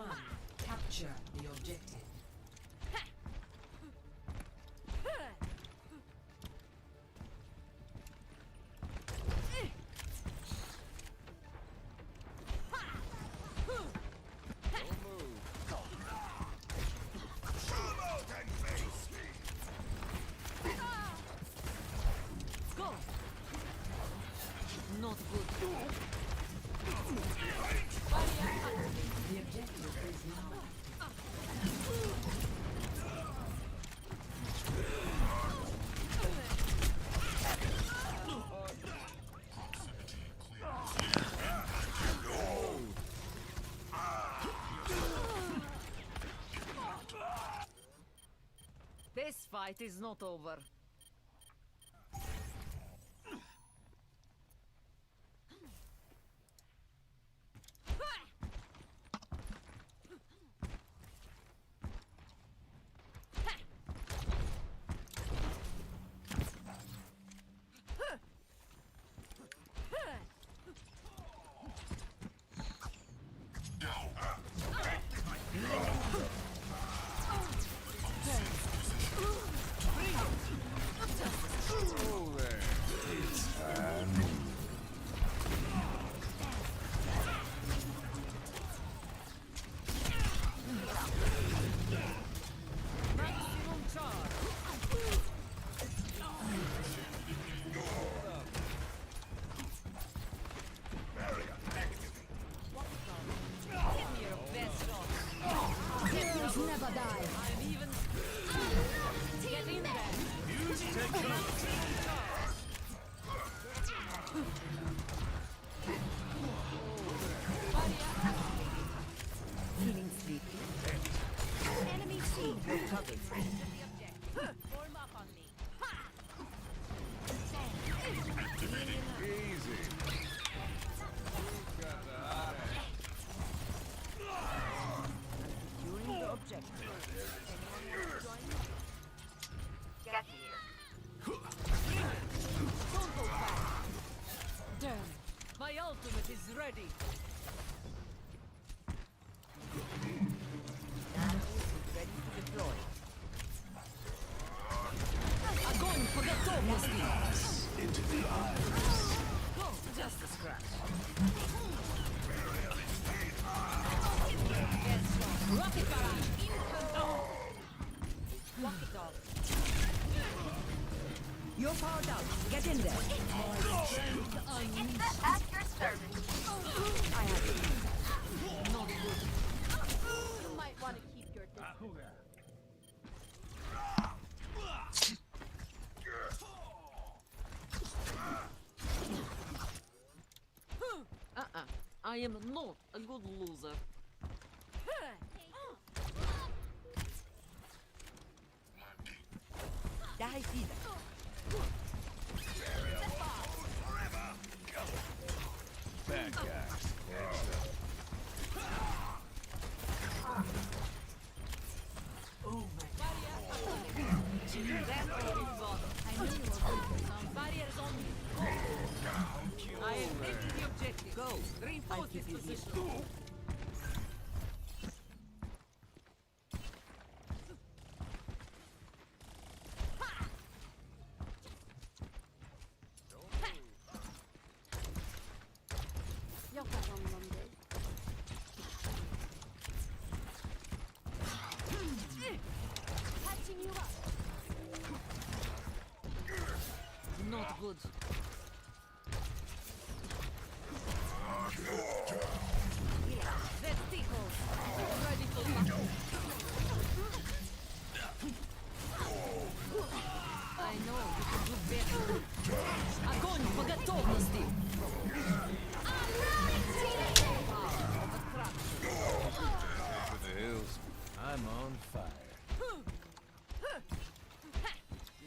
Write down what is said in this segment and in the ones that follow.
1. Capture the objective. Not good. The objective is now active. This fight is not over. Maximum charge. Give me your best shot. Heroes never die. I'm even. Get in there. Feeling sleepy. Enemy seen. Form up on me. Easy. Securing the objective. Get here. Don't go back. Damn. My ultimate is ready. Ready to deploy. Огонь по готовности. Into the eyes. Go. Just a scratch. Rocket barrage. Walk it off. You're powered up. Get in there. It's the at your service. I have it. Not good. You might want to keep your distance. I am not a good loser. Die either. Bad guy. Next up. Barriers on me. I am taking the objective. Go. Reinforce this position. Jag tar hand om dig. Patching you up. Not good. That tickles. Ready for battle. I know you can do better. Огонь по готовности. For the hills. I'm on fire.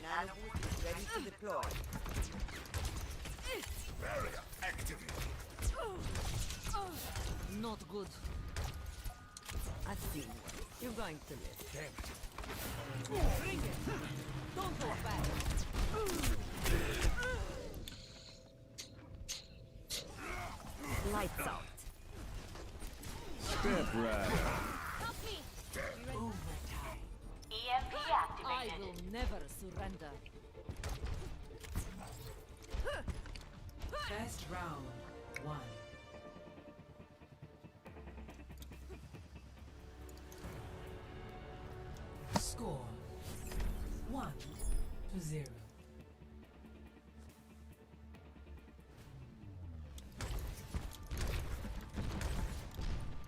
Nanoboost is ready to deploy. Barrier activate. Not good. I've seen one. You're going to live. Damn it. Bring it. Don't go back. Lights out. Step right up. Help me! EMP I activated. will never surrender. First round, 1. Score 1-0.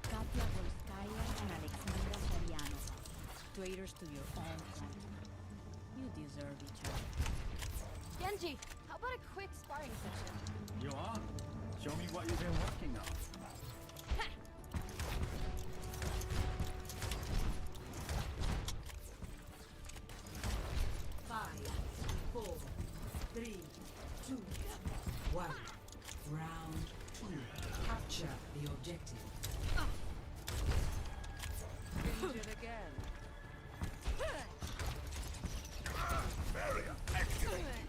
Katia Volskaya and Alexandra Soriano. Traitors to your own country. You deserve each other. Genji, how about a quick sparring session? You are? Show me what you've been working on. Five, 4, 3, 2, 1. Round 2. Capture the objective. Danger again. Barrier activated.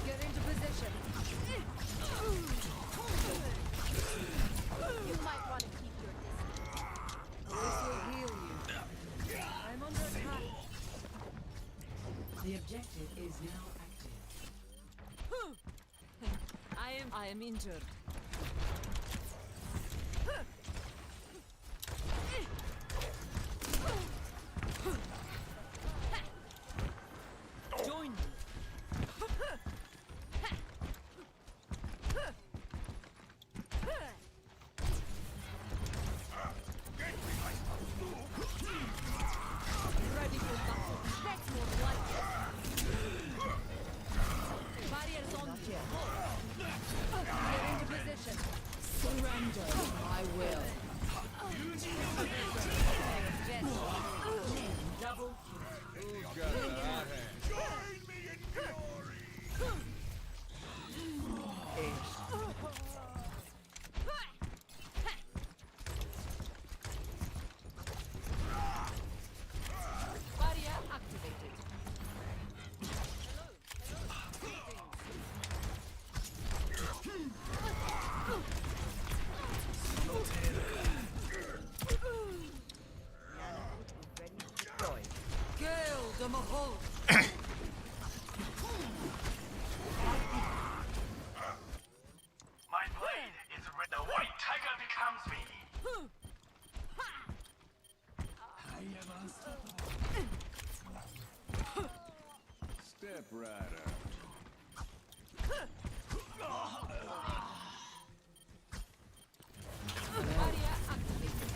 Get into position. You might want to keep your distance. This will heal you. I'm under attack. The objective is now active. I am injured. Join me. Ready for battle. That's more like it. Barriers on here. Get into position. Surrender. I will. Double kill. Who's got the hot hand? Barrier activated. Gale de Mahol. My blade is red. The white tiger becomes me. I am unstoppable. Step right up. Barrier activated.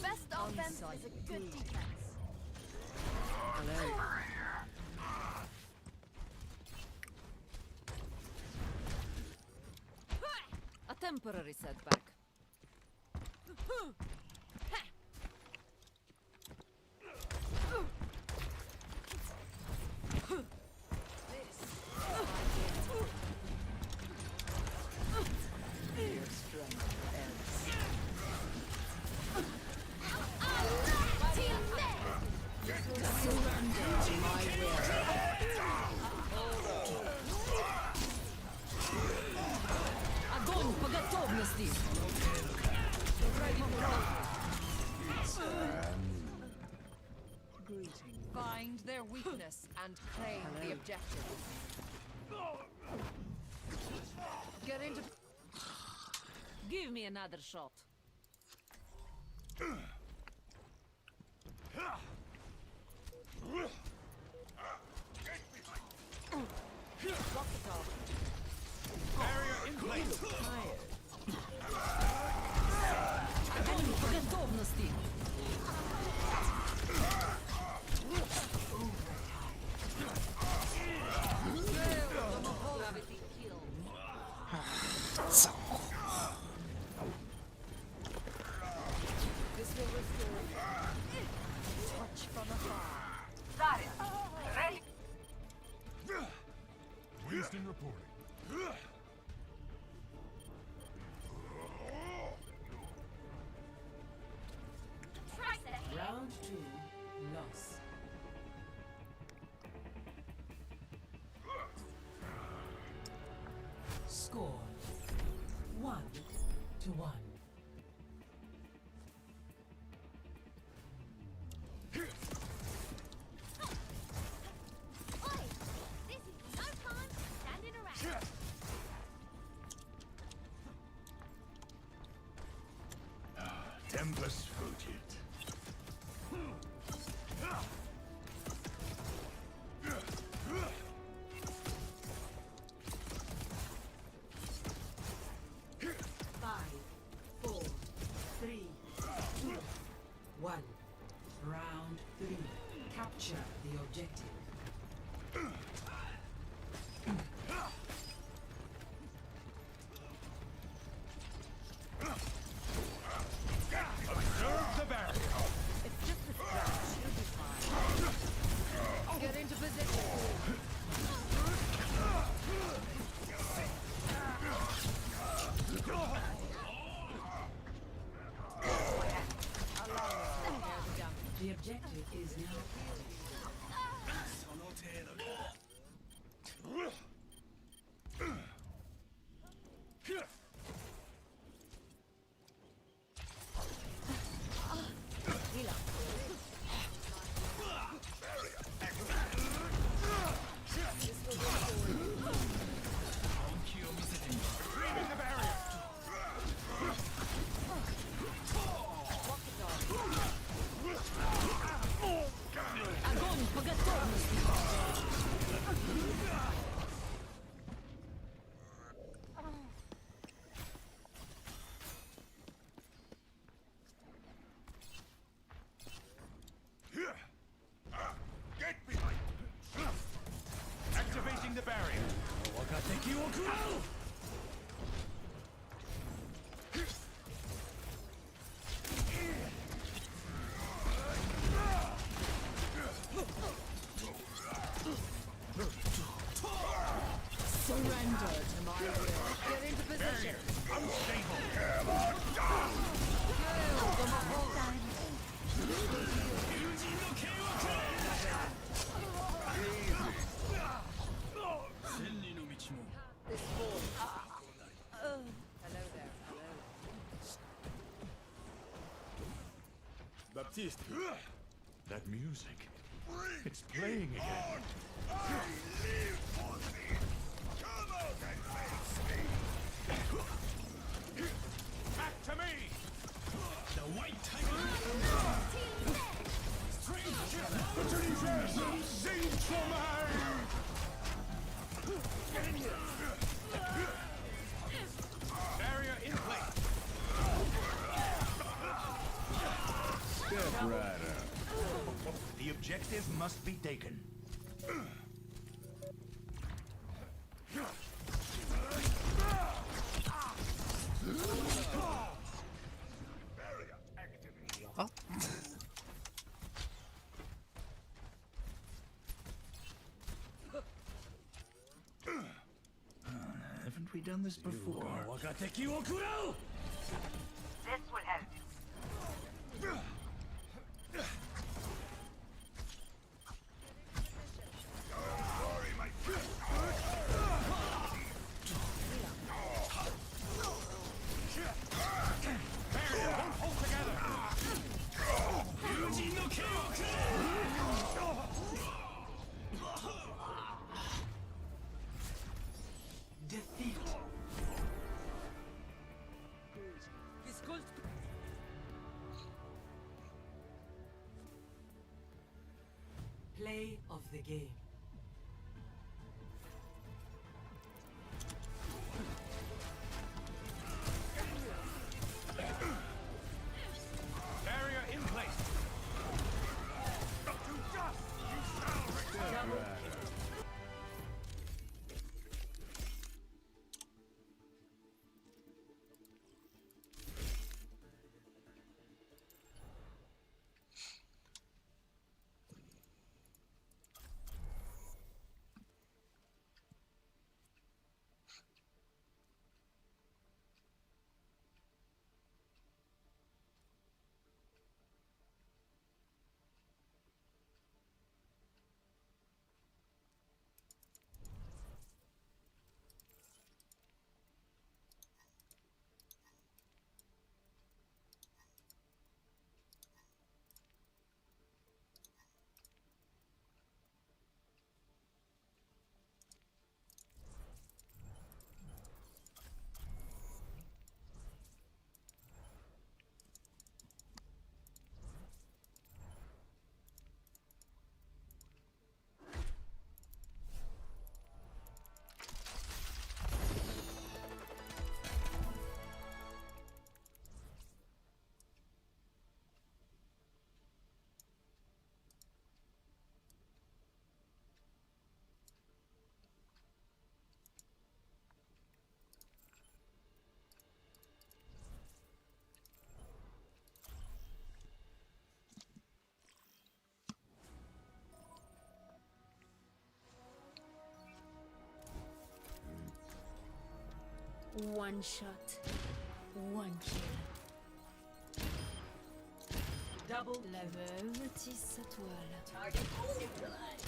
Best offense is a good defense. A temporary setback. Огонь по готовности! Find their weakness and claim the objective. Get into... Give me another shot. Rock it off. Barrier in place. Огонь по готовности! Gravity kill. This will restore you. Touch from afar. Got it. Ready? Winston reporting. Try that. Round 2. Loss. Score 1-1. Oi! This is no time standing around. Tempest fugit. 1. Round 3. Capture the objective. Observe the barrier. It's just a scratch. You'll be fine. Get into position. The objective is now Breaking the barrier. Огонь по готовности. Get behind. Activating the barrier. Surrender to my will. Get into position. Unstable. This ball. Hello there. Hello. Baptiste. That music. It's playing again. Back to me! The white tiger! Sing for me! Barrier in place! Step right up. The objective must be taken. Haven't we done this before? This will help. Hold together! defeat. Play of the game. Barrier in place! One shot, one kill. Double La veuve tisse sa toile. Target neutralized.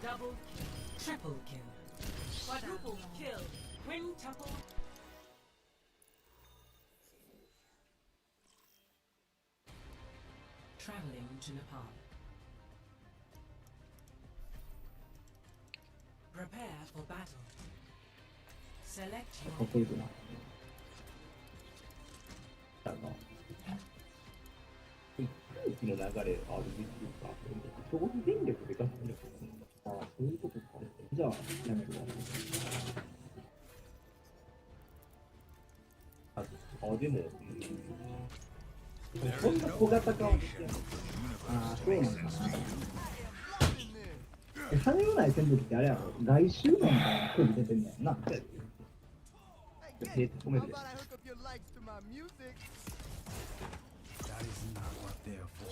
double kill. Triple kill. Quadruple kill. Quintuple. Traveling to Nepal. Prepare for battle. Select か your っこいいな。あの、一回期の流れあるっていうか、消費電力でガス力ああ、そういうことか。じゃあ、やめるわ。でも、こんな小型化はできない。ああ、そうなんだな。羽のない戦闘機ってあれやろ、外周面から距離出てんねんな。手止めるで。That is not what they're for.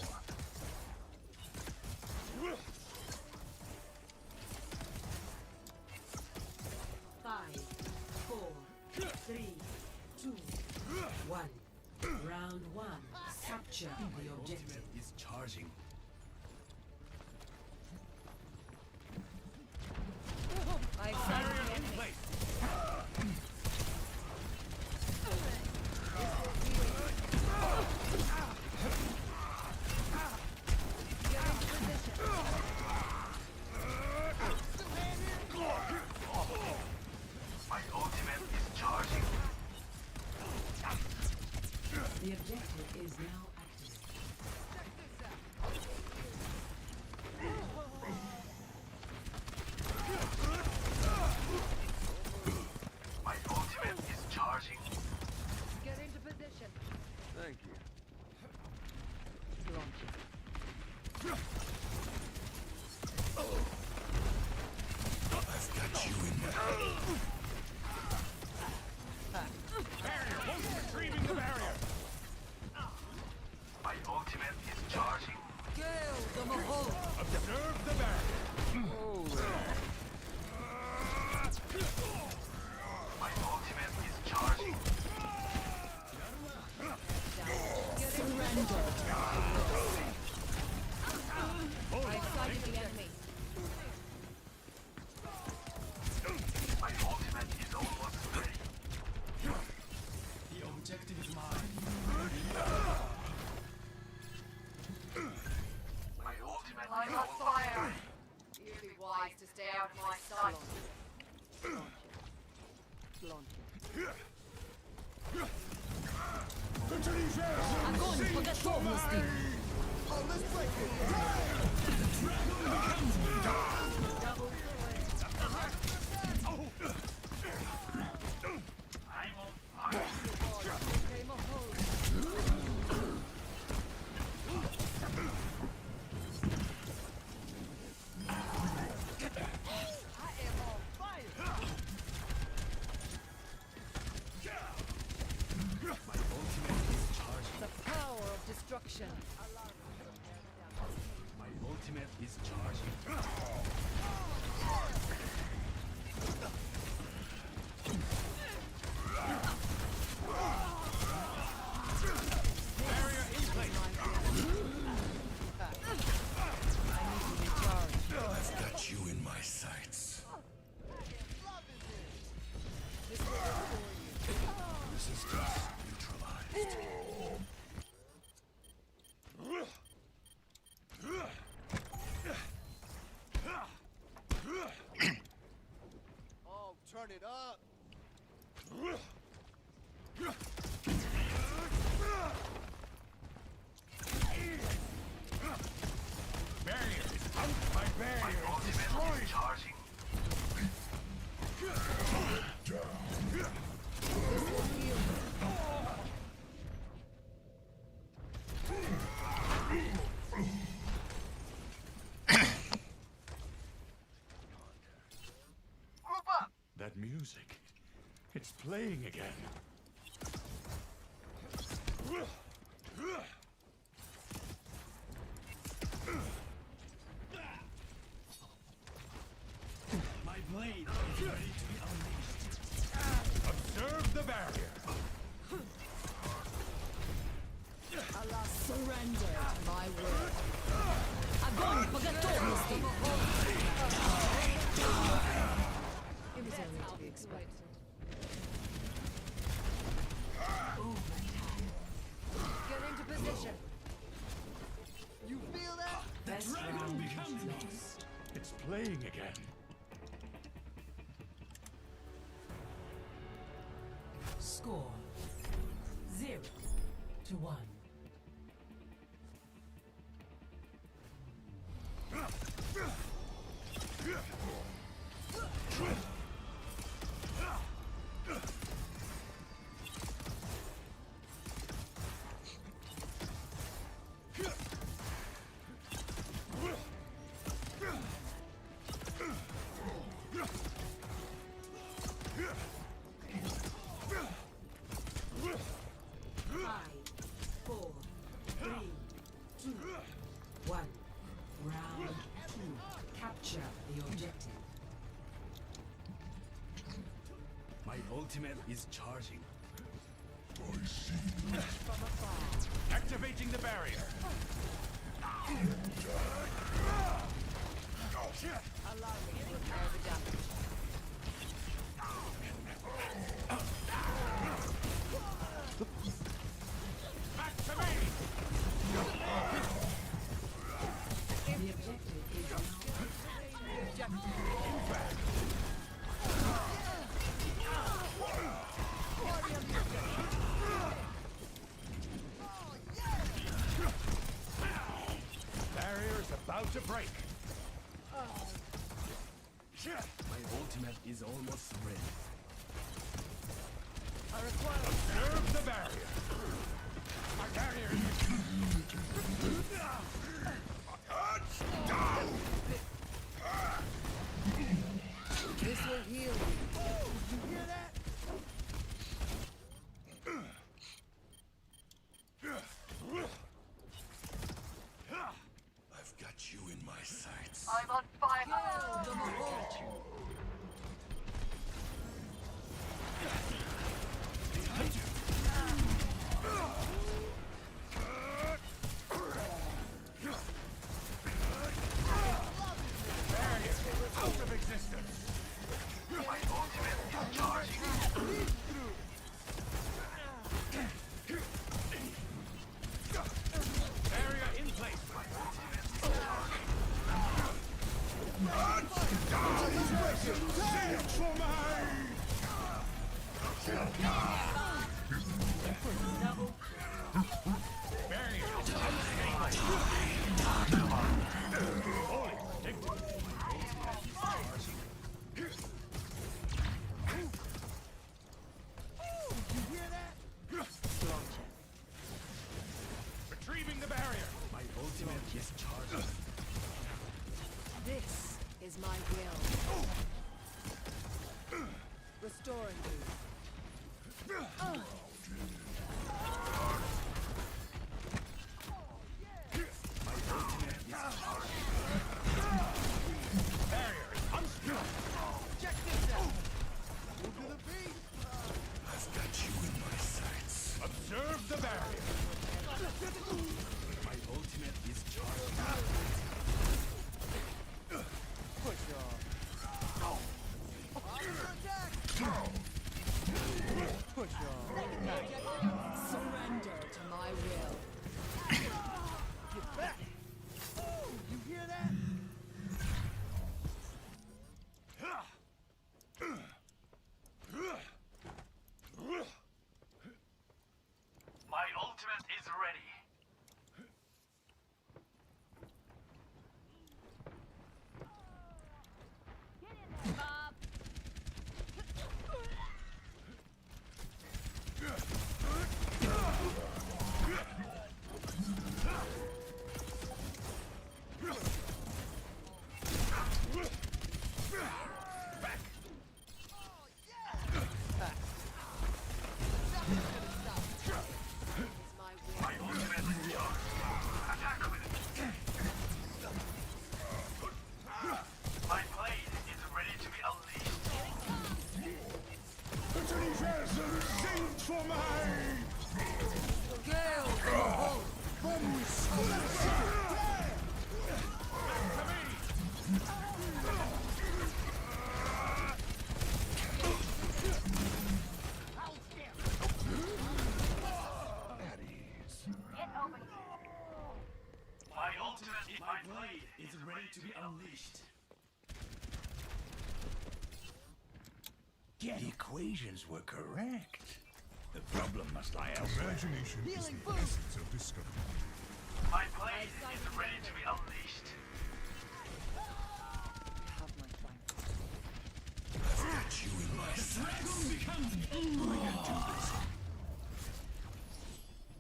Five, four, three, two, one. Round one. Capture the objective. Is charging. I sighted the enemy. Get into position. My ultimate is charging. The objective is now activated. My ultimate is charging. Get into position. Thank you. I've got you in my retrieving the barrier. My ultimate is charging. Kill the Mahol. Observe the barrier. My ultimate is charging. I sighted the enemy. My ultimate is almost ready. The objective is mine. My ultimate I'm is on almost fire. ready. You'd be wise to stay out of my sight. Огонь по готовности. Okay, Mahol. The power of destruction. My ultimate is charging. Barrier in place. I need to recharge. I've got you in my sights. Resistance neutralized. Oh, turn it up. Barrier is out. My barrier is destroyed. Charging. Group up. That music. It's playing again. My word. Огонь по готовности! It was only to be expected. Get into position. You feel that? Best Dragon round becomes lost. It's playing again. Score 0-1. Five, four, three, two, one. Round 2. Capture the objective. My ultimate is charging. Activating the barrier. Allow me to repair the damage. Back to me! The objective is Barrier is about to break. My ultimate is almost ready. I require Observe the barrier. My barrier this will heal you. You hear that? I've got you in my sights. I'm on fire. Kill the Mahal. Barrier out of existence. My ultimate is charging. Barrier in place. My ultimate is charging. ultimate in my blade is ready to be unleashed. The equations were correct. The problem must lie elsewhere. Imagination is the essence of discovery. My blade is ready to be unleashed. Have my fire. I've got you in my sights.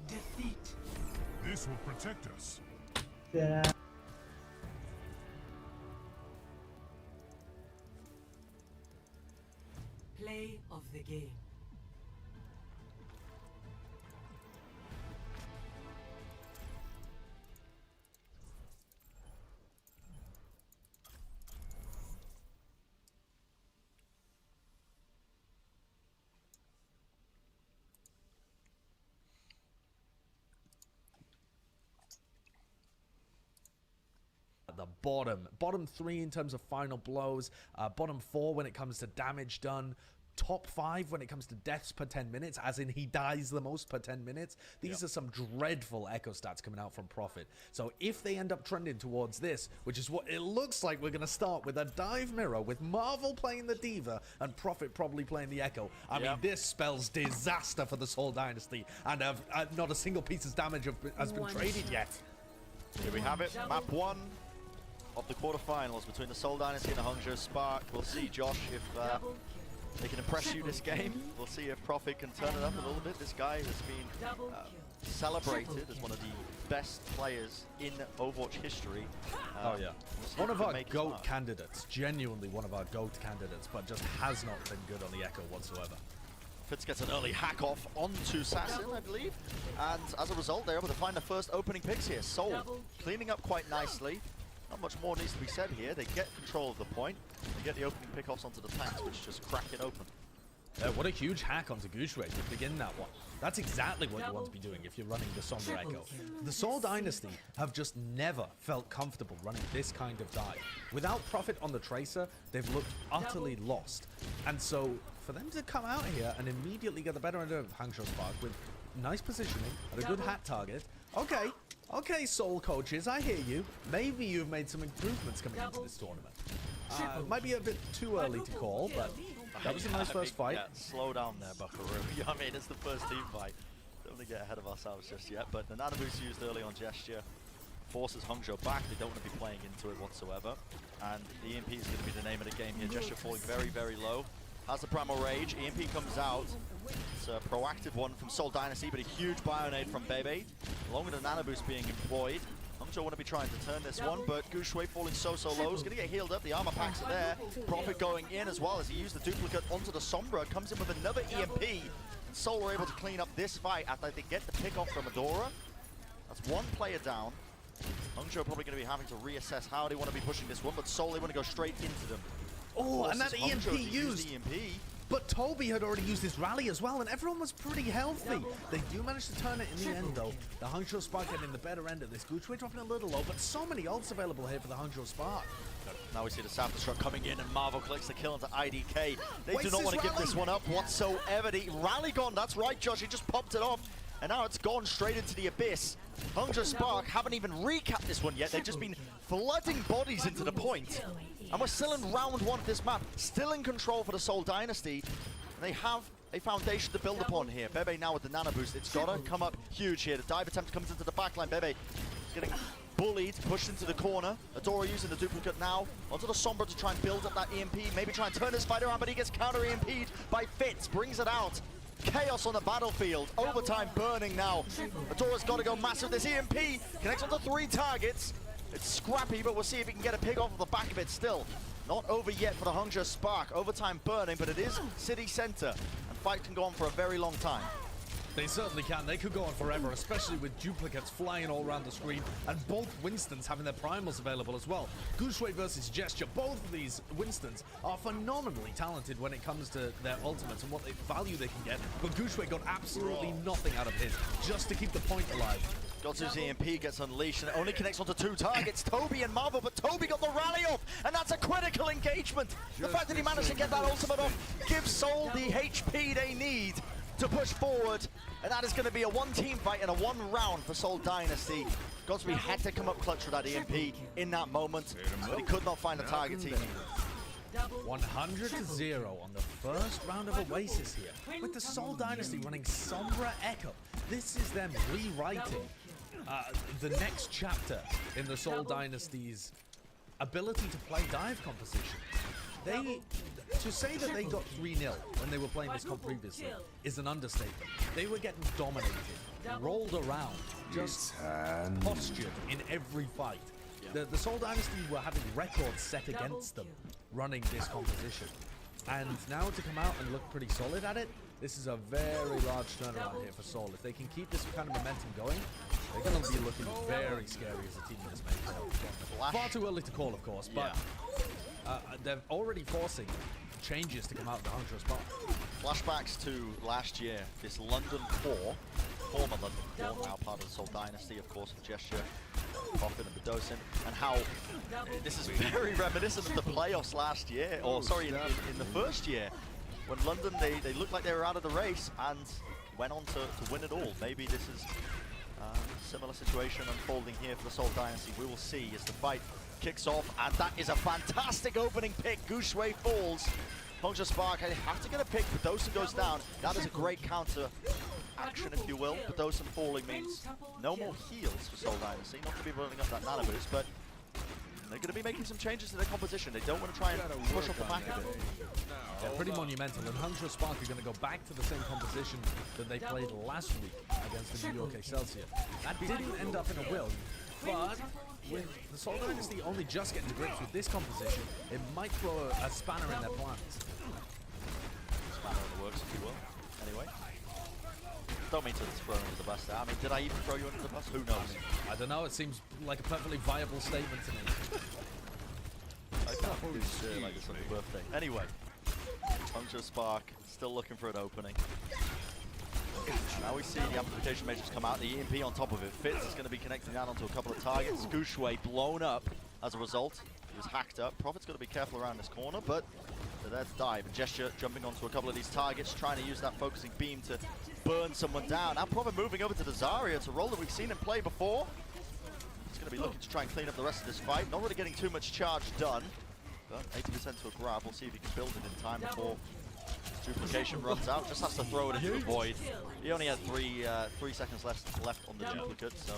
Defeat. This will protect us. Yeah. Play of the game. At the bottom 3 in terms of final blows, bottom 4 when it comes to damage done, top 5 when it comes to deaths per 10 minutes, as in he dies the most per 10 minutes. These are some dreadful echo stats coming out from Prophet. So if they end up trending towards this, which is what it looks like, we're going to start with a dive mirror with Marvel playing the Diva and Prophet probably playing the Echo. I mean, this spells disaster for the Soul Dynasty, and not a single piece of damage has been traded yet. Here we have it, map 1 of the quarterfinals between the Soul Dynasty and the Hangzhou Spark. We'll see, Josh, if they can impress you this game. We'll see if Prophet can turn it up a little bit. This guy has been celebrated as one of the best players in Overwatch history. Oh yeah, one of our GOAT candidates, genuinely one of our GOAT candidates, but just has not been good on the Echo whatsoever. Fitz gets an early hack off onto Assassin, I believe, and as a result, they're able to find the first opening picks here. Soul cleaning up quite nicely. Not much more needs to be said here. They get control of the point. They get the opening pickoffs onto the tanks, which just crack it open. What a huge hack onto Gushue to begin that one. That's exactly what you want to be doing if you're running the Sombra Echo. The Soul Dynasty have just never felt comfortable running this kind of dive. Without Prophet on the Tracer, they've looked utterly lost. And so, for them to come out here and immediately get the better end of Hangzhou Spark with nice positioning and a good hat target, okay, Soul coaches, I hear you. Maybe you've made some improvements coming into this tournament. Might be a bit too early to call, but that was a nice first fight. Yeah, slow down there, Buckaroo. I mean, it's the first team fight. Don't want to get ahead of ourselves just yet, but the Nano Boost used early on Gesture forces Hangzhou back. They don't want to be playing into it whatsoever. And the EMP is going to be the name of the game here. Gesture falling very, very low. Has the Primal Rage. EMP comes out. It's a proactive one from Soul Dynasty, but a huge Bionade from Bebe. Along with the Nano Boost being employed. Hangzhou want to be trying to turn this one, but Gushue falling so low. He's going to get healed up. The armor packs are there. Prophet going in as well as he used the duplicate onto the Sombra. Comes in with another EMP. And Soul were able to clean up this fight after they get the pick off from Adora. That's one player down. Hangzhou probably going to be having to reassess how they want to be pushing this one, but Soul, they want to go straight into them. Oh, and that EMP used. But Toby had already used his rally as well, and everyone was pretty healthy. They do manage to turn it in the end, though. The Hangzhou Spark getting the better end of this. Gushue dropping a little low, but so many ults available here for the Hangzhou Spark. Now we see the Self-Destruct coming in, and Marvel collects the kill into IDK. They do not want to give this one up whatsoever. The rally gone, that's right, Josh. He just popped it off, and now it's gone straight into the abyss. Hangzhou Spark haven't even recapped this one yet. They've just been flooding bodies into the point. And we're still in round 1 of this map, still in control for the Soul Dynasty. And they have a foundation to build upon here. Bebe now with the Nano Boost. It's got to come up huge here. The dive attempt comes into the backline. Bebe is getting bullied, pushed into the corner. Adora using the duplicate now onto the Sombra to try and build up that EMP. Maybe try and turn this fight around, but he gets counter EMP'd by Fitz. Brings it out. Chaos on the battlefield. Overtime burning now. Adora's got to go massive. This EMP connects onto 3 targets. It's scrappy, but we'll see if he can get a pick off of the back of it still. Not over yet for the Hangzhou Spark. Overtime burning, but it is city center. And fight can go on for a very long time. They certainly can. They could go on forever, especially with duplicates flying all around the screen and both Winstons having their primals available as well. Gushue versus Gesture, both of these Winstons are phenomenally talented when it comes to their ultimates and what value they can get, but Gushue got absolutely nothing out of his, just to keep the point alive. Godzu's EMP gets unleashed and it only connects onto 2 targets, Toby and Marvel, but Toby got the rally off, and that's a critical engagement. The fact that he managed to get that ultimate off gives Soul the HP they need to push forward, and that is going to be a 1-team fight and a 1 round for Soul Dynasty. Godsby had to come up clutch with that EMP in that moment, but he could not find the target he needed. 100-0 on the first round of Oasis here, with the Soul Dynasty running Sombra Echo. This is them rewriting the next chapter in the Soul Dynasty's ability to play dive compositions. To say that they got 3-0 when they were playing this comp previously is an understatement. They were getting dominated, rolled around, just postured in every fight. The Soul Dynasty were having records set against them running this composition. And now to come out and look pretty solid at it, this is a very large turnaround here for Soul. If they can keep this kind of momentum going, they're going to be looking very scary as a team in this main tournament. Far too early to call, of course, but they're already forcing changes to come out of the Hunter Spark. Flashbacks to last year, this London core, former London core, now part of the Soul Dynasty, of course, with Gesture, Coffin and Bedosin, and how this is very reminiscent of the playoffs last year, or sorry, in the first year, when London, they looked like they were out of the race and went on to win it all. Maybe this is a similar situation unfolding here for the Soul Dynasty. We will see as the fight kicks off, and that is a fantastic opening pick. Gushue falls. Puncture Spark, I have to get a pick. Bedosin goes down. That is a great counter action, if you will. Bedosin falling means no more heals for Soul Dynasty. Not to be running up that nano boost, but they're going to be making some changes to their composition. They don't want to try and push off the back of it. They're pretty monumental, and Hunter Spark are going to go back to the same composition that they played last week against the New York Excelsior. That didn't end up in a will, but with the Soul Dynasty only just getting to grips with this composition, it might throw a spanner in their plans. Spanner in the works, if you will. Anyway. Don't mean to throw under the bus there. I mean, did I even throw you under the bus? Who knows? I don't know, it seems like a perfectly viable statement to me. I can't believe shit like this on your birthday. Anyway, Puncture Spark still looking for an opening. Now we see the amplification measures come out, the EMP on top of it. Fitz is going to be connecting down onto a couple of targets. Gushue blown up as a result. He was hacked up. Prophet's got to be careful around this corner, but they're there to dive. And Gesture jumping onto a couple of these targets, trying to use that focusing beam to burn someone down. Now Prophet moving over to the Zarya. It's a role that we've seen him play before. He's going to be looking to try and clean up the rest of this fight. Not really getting too much charge done, but 80% to a grab. We'll see if he can build it in time before his duplication runs out. Just has to throw it into the void. He only had 3 seconds left on the duplicate, so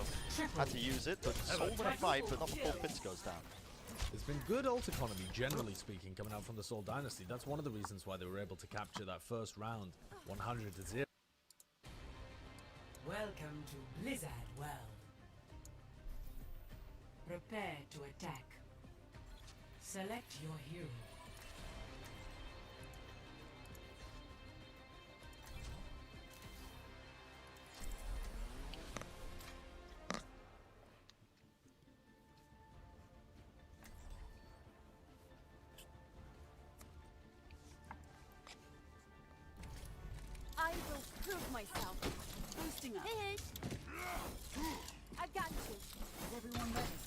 had to use it. But Soul in a fight, but not before Fitz goes down. There's been good ult economy, generally speaking, coming out from the Soul Dynasty. That's one of the reasons why they were able to capture that first round 100-0. Welcome to Blizzard World. Prepare to attack. Select your hero. I will prove myself. Boosting up. Hey. I got you. Is everyone ready?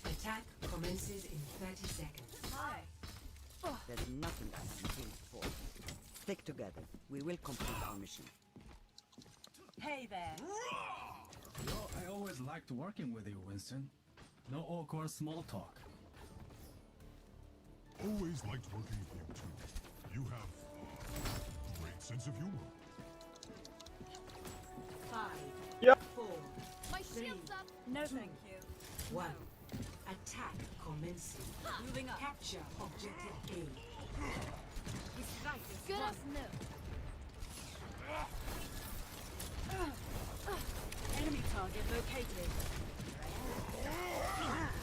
Attack commences in 30 seconds. Hi. There's nothing I haven't seen before. Stick together. We will complete our mission. Hey there. Well, I always liked working with you, Winston. No awkward small talk. Always liked working with you too. You have a great sense of humor. 5, 4, My 3, shield's up. No, thank you. 1. Attack commencing. Moving up. Capture objective A. He's right. Good as new. Enemy target located.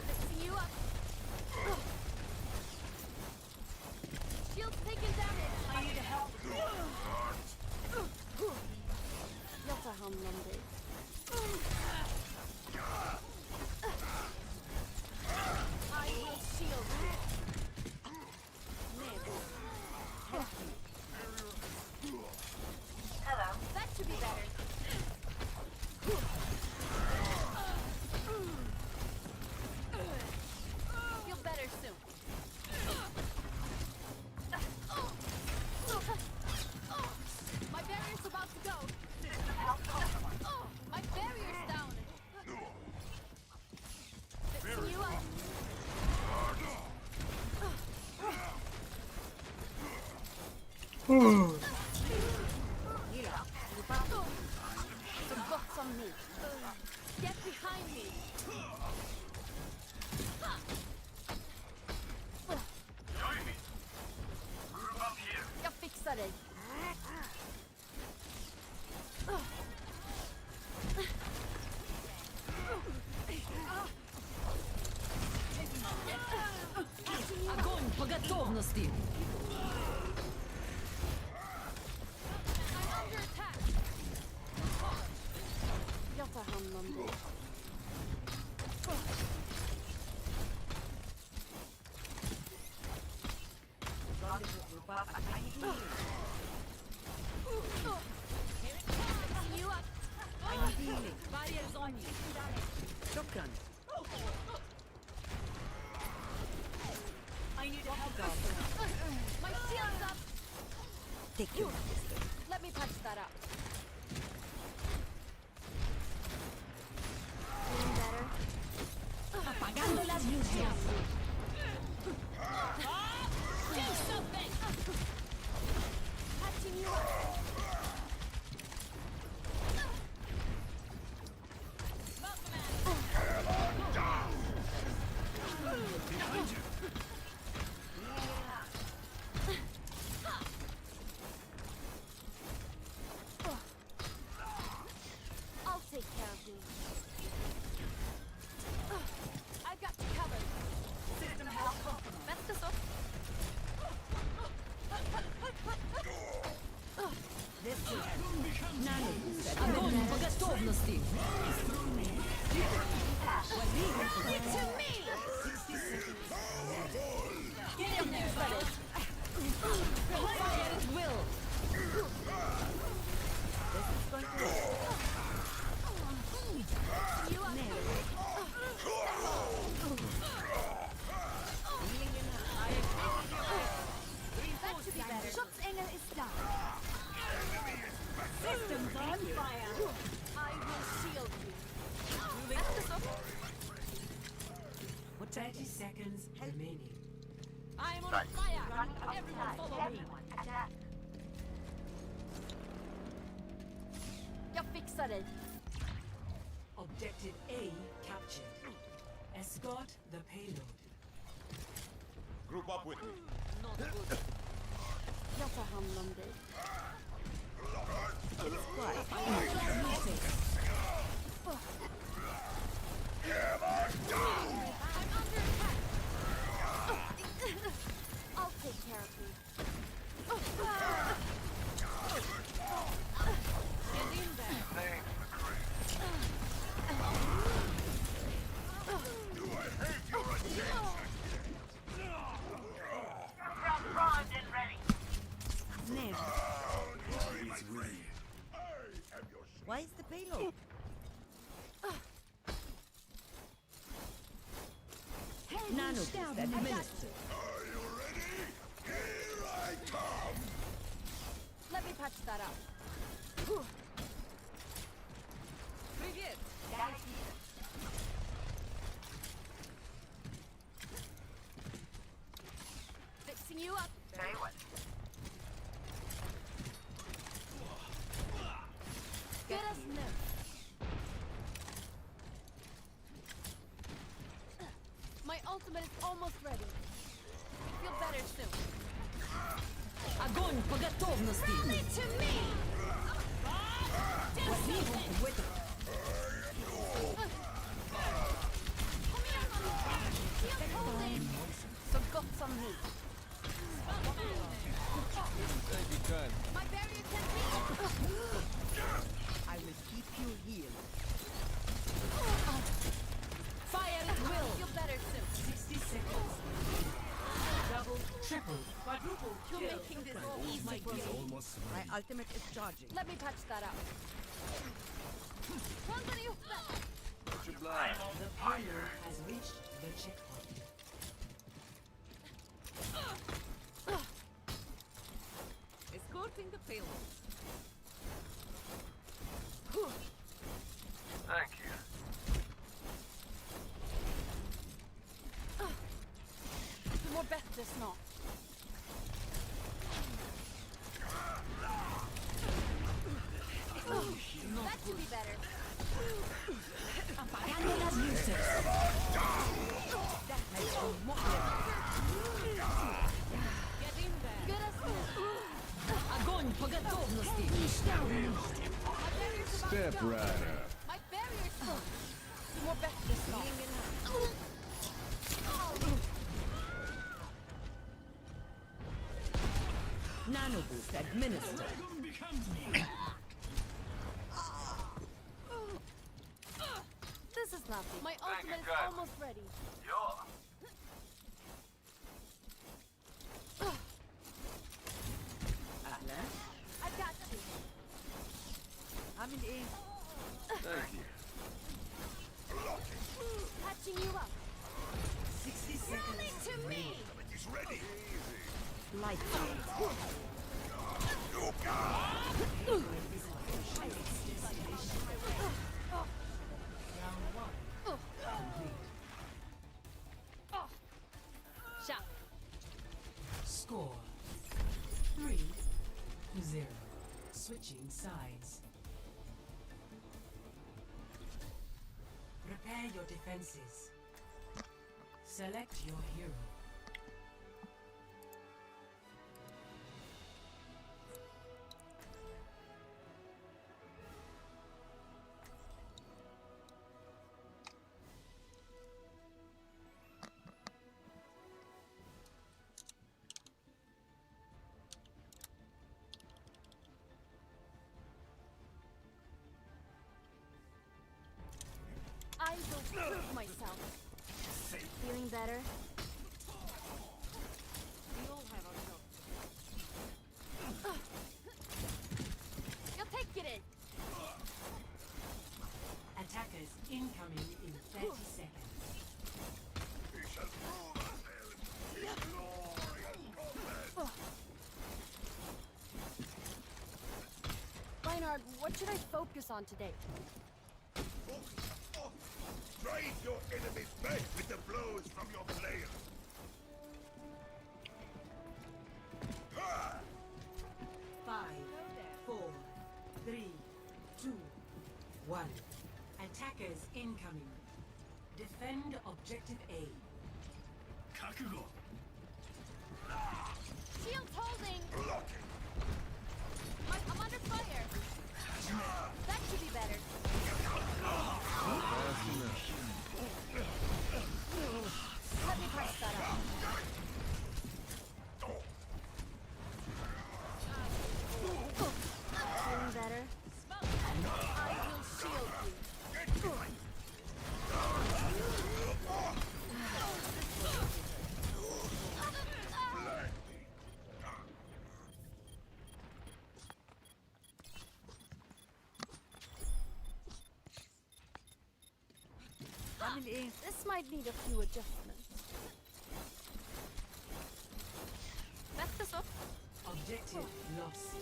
Lifting you up. Shield's taking damage. I need help. Jag tar hand om dig. I will shield you. Hello. That should be better. steel. I'm under attack. Jag tar hand om dig. You up. I'm healing. Barriers on you. Shotgun. I need help. My shield's up. Take your medicine. Let me patch that up. Feeling better? Apagando las luces. Do something! Patching you up. I'll take care of you. I've got you covered. System health compromised. Vänta så. Огонь по готовности. Get to me! Get in there, fellas. Fire at will. You up. That should be better. Schutzengel is down. Systems on fire. I will shield you. Vänta så. 30 seconds remaining. I'm on fire. Everyone follow me. Jag fixar dig. Objective A captured. Escort the payload. Group up with me. Jag tar hand om dig. I'm under attack. I'll take care of you. Get in there. Snare. Why is the payload? Nano boost administered. Let me patch that up. Привет. Fixing you up. Very well. Get us now. My ultimate is almost ready. Feel better soon. Огонь по готовности. Lead to me! Do something! He's holding! Så gott som ni. My barrier can't reach! I will keep you healed. Fire at will. Feel better soon. 60 seconds. Double, triple, quadruple You're kill. making this easy for me. My ultimate is charging. Let me patch that up. Quando you The payload has reached the checkpoint. Escorting the payload. Thank you. Du mår bättre snart. That should be better. Apagando las luces. Get in there. Get us now. Огонь по готовности. My barrier's about Step to go. right up. My barrier's up. Du mår bättre snart. Nano boost administered. This is nothing. My ultimate is almost ready. Ahlan. I've got you. I'm in aim. Thank you. Patching you up. 60 seconds. Rally to me. He's ready. Light. Shot. Score 3-0. Switching sides. Prepare your defenses. Select your hero. I will prove myself. Feeling better? We all have our jobs. You'll take it in. Attackers incoming in 30 seconds. Reinhard, what should I focus on today? Drive your enemy's back with the blows from your player. 5, 4, 3, 2, 1. Attackers incoming. Defend objective A. Shield's holding! I'm under fire! That should be better. Let me press that up. Feeling better? I will shield you. I'm in aim. This might need a few adjustments. Back this up. Objective lost.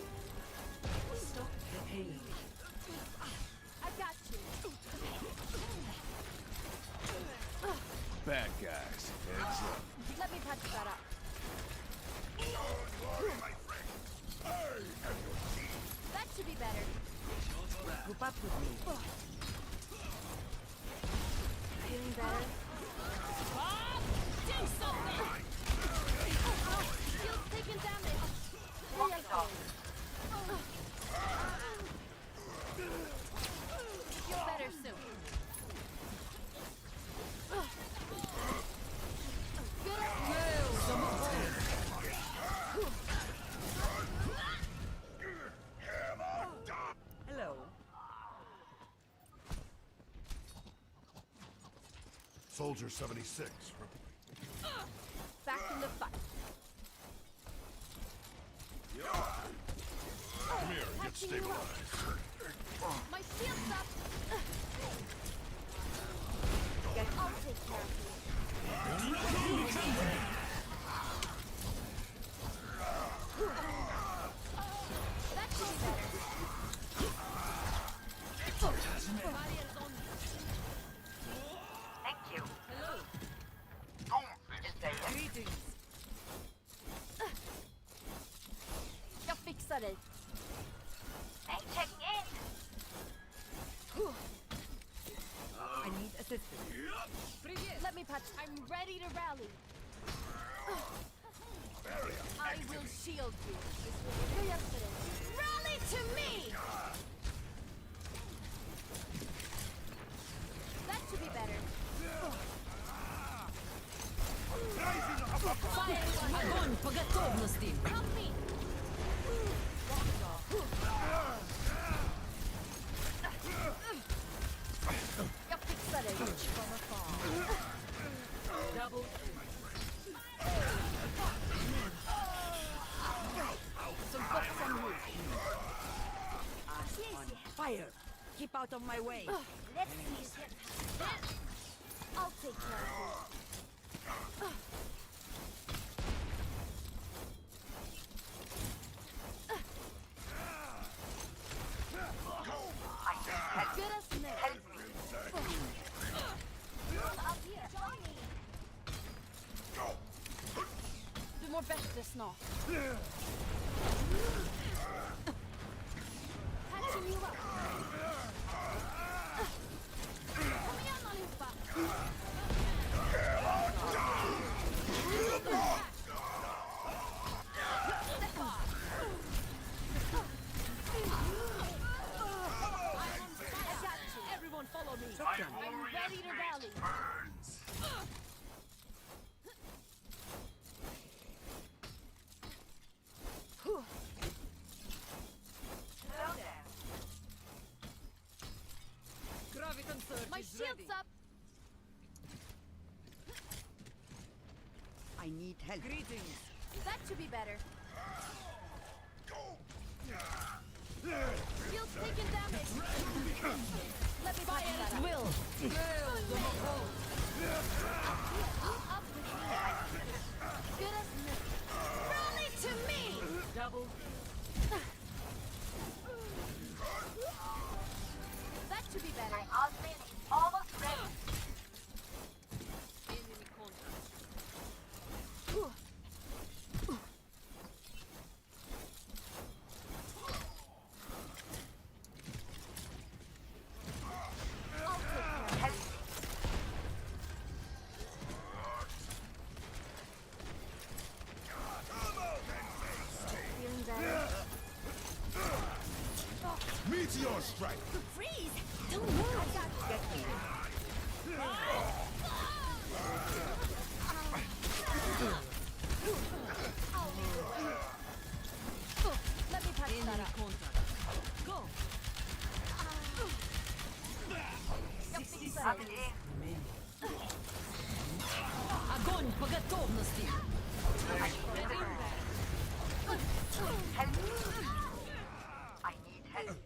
Stop the pain. I've got you. Bad guys. Heads up. Let me patch that up. That should be better. Group up with me. Feeling better? Bob! Do something! Shield's taking damage. Feel better soon. Hello. Soldier 76. Back in the fight. Come here and get stabilized. My shield's up. I'll take care of you. That should be better. Thank you. Hello. Greetings. Jag fixar dig. Hey, checking in. I need assistance. Let me patch. I'm ready to rally. I will shield you. This was here yesterday. Rally to me! That should be better. Огонь по готовности! Help me! Fire! Keep out of my way! Let's see you get past that. I'll take care of you. Get us next. Up here, join me. Du mår bättre snart. Patching you up. Kom igen allihopa. Everyone follow me. I'm ready to rally. Graviton surge My is shield's ready. up. I need help. Greetings. That should be better. Shield's taking damage. Let me fire that up. Will. Up with me. Get us next. Rally to me. Double. That should be better. Almost ready. Enemy contact. I'll take care of it. Feeling better? Meteor strike! Freeze! Don't move! I got you. Let me patch that Enemy up. contact. Go. Jag fixar det. Огонь по готовности. I need help.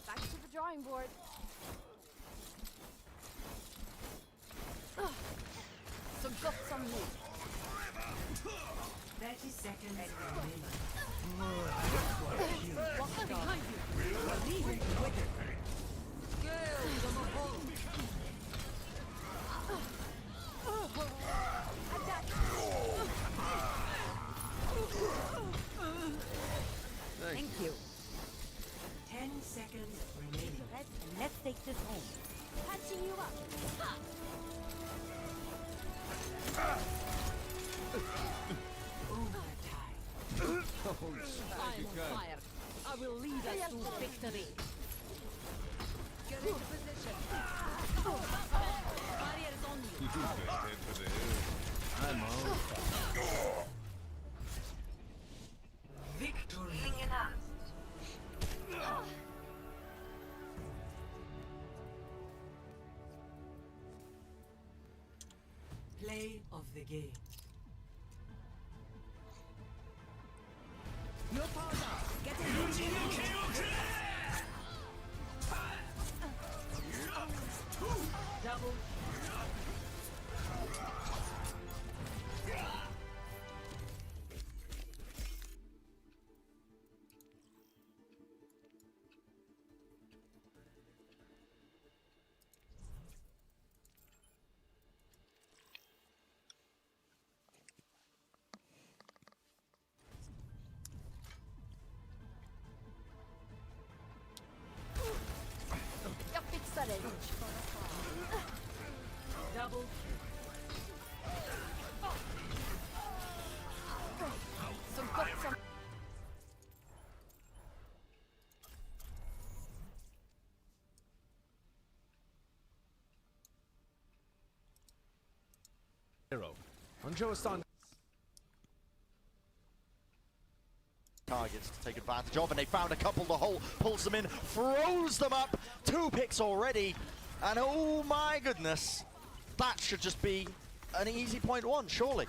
Back to the drawing board. Så gott som nu. 30 seconds remaining. What's behind you? Leave quicker. Girl, come on. I got Thank you. 10 seconds remaining. And let's take this home. patching you up. Overtime. I'm on fire. I will lead us to victory. Get into position. Barriers on you. You guys head for the hill. I'm on fire. Victory. Healing enough. Play of the game. Your power down. Get in. Double. Jag fixar det. Double. Så gott som... Hero. Hanjo is starting. Targets to take advantage of, and they found a couple. The hole pulls them in, throws them up. 2 picks already, and oh my goodness, that should just be an easy point one, surely.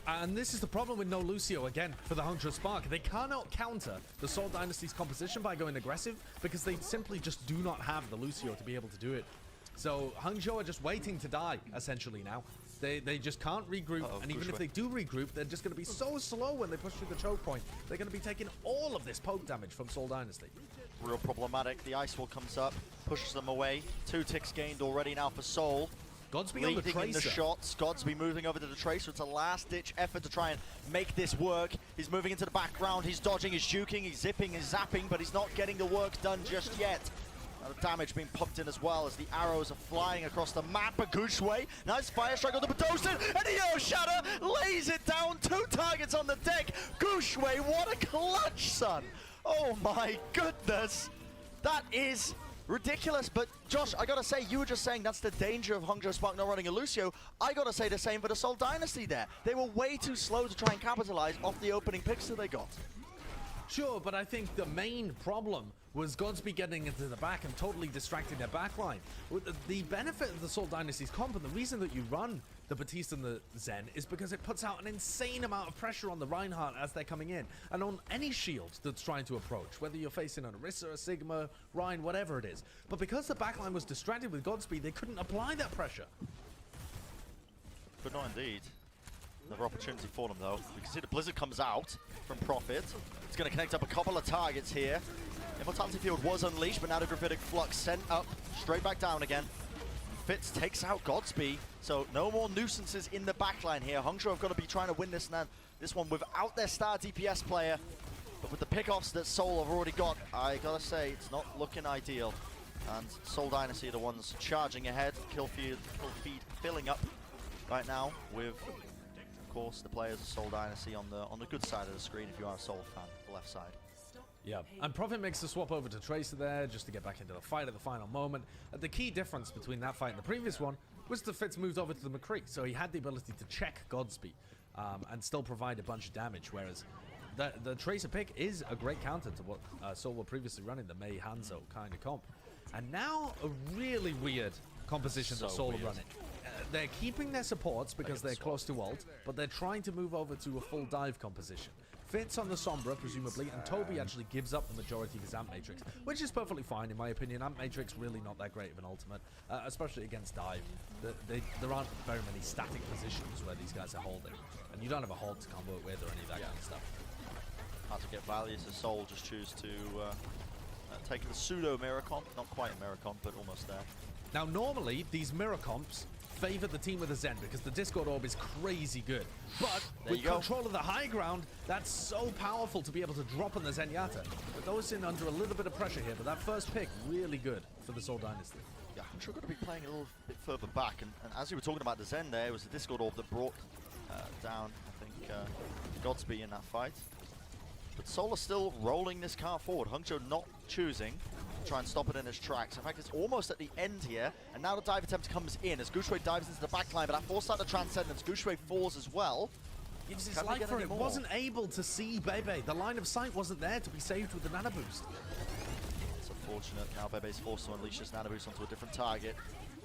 And this is the problem with no Lucio again for the Hangzhou Spark. They cannot counter the Seoul Dynasty's composition by going aggressive because they simply just do not have the Lucio to be able to do it. So Hangzhou are just waiting to die, essentially now. They just can't regroup, and even if they do regroup, they're just going to be so slow when they push through the choke point. They're going to be taking all of this poke damage from Seoul Dynasty. Real problematic. The Ice Wall comes up, pushes them away. 2 ticks gained already now for Seoul. Godsby on the Leading in the Tracer. shots. Godsby moving over to the Tracer. It's a last-ditch effort to try and make this work. He's moving into the background. He's dodging, he's juking, he's zipping, he's zapping, but he's not getting the work done just yet. The damage being pumped in as well as the arrows are flying across the map. But Gushwei, nice fire strike on the Badosin, and Eo Shatter lays it down. 2 targets on the deck. Gushwei, what a clutch, son. Oh my goodness. That is ridiculous. But Josh, I gotta say, you were just saying that's the danger of Hangzhou Spark not running a Lucio. I gotta say the same for the Seoul Dynasty there. They were way too slow to try and capitalize off the opening picks that they got. Sure, but I think the main problem was Godsby getting into the back and totally distracting their backline. The benefit of the Seoul Dynasty's comp and the reason that you run the Batiste and the Zen is because it puts out an insane amount of pressure on the Reinhardt as they're coming in, and on any shield that's trying to approach, whether you're facing an Orisa, a Sigma, Rein, whatever it is. But because the backline was distracted with Godsby, they couldn't apply that pressure. But not indeed. Another opportunity for them though. We can see the Blizzard comes out from Profit. It's going to connect up a couple of targets here. Immortality Field was unleashed, but now the Graphitic Flux sent up, straight back down again. Fitz takes out Godsby, so no more nuisances in the backline here. Hangzhou have got to be trying to win this one without their star DPS player. But with the pickoffs that Seoul have already got, I gotta say, it's not looking ideal. And Seoul Dynasty are the ones charging ahead. Kill feed filling up right now with, of course, the players of Seoul Dynasty on the good side of the screen if you are a Seoul fan, the left side. Yeah, and Profit makes the swap over to Tracer there just to get back into the fight at the final moment. The key difference between that fight and the previous one was the Fitz moved over to the McCree, so he had the ability to check Godsby and still provide a bunch of damage, whereas the Tracer pick is a great counter to what Seoul were previously running, the Mei Hanzo kind of comp. And now a really weird composition that Seoul are running. They're keeping their supports because they're close to ult, but they're trying to move over to a full dive composition. Fitz on the Sombra, presumably, and Toby actually gives up the majority of his Amp Matrix, which is perfectly fine in my opinion. Amp Matrix really not that great of an ultimate, especially against dive. There aren't very many static positions where these guys are holding, and you don't have a hold to combo it with or any of that kind of stuff. Hard to get value, so Seoul just choose to take the pseudo mirror comp, not quite a mirror comp, but almost there. Now normally these mirror comps favor the team with a Zen because the Discord Orb is crazy good. But with control of the high ground, that's so powerful to be able to drop on the Zenyatta. But those in under a little bit of pressure here, but that first pick, really good for the Seoul Dynasty. Yeah, I'm sure going to be playing a little bit further back. And as you were talking about the Zen there, it was the Discord Orb that brought down, I think, Godsby in that fight. But Seoul are still rolling this car forward. Hangzhou not choosing to try and stop it in its tracks. In fact, it's almost at the end here, and now the dive attempt comes in as Gushwei dives into the backline, but that forced out the Transcendence. Gushwei falls as well. It's like for it wasn't able to see Bebe. The line of sight wasn't there to be saved with the Nano Boost. It's unfortunate. Now Bebe's forced to unleash this Nano Boost onto a different target.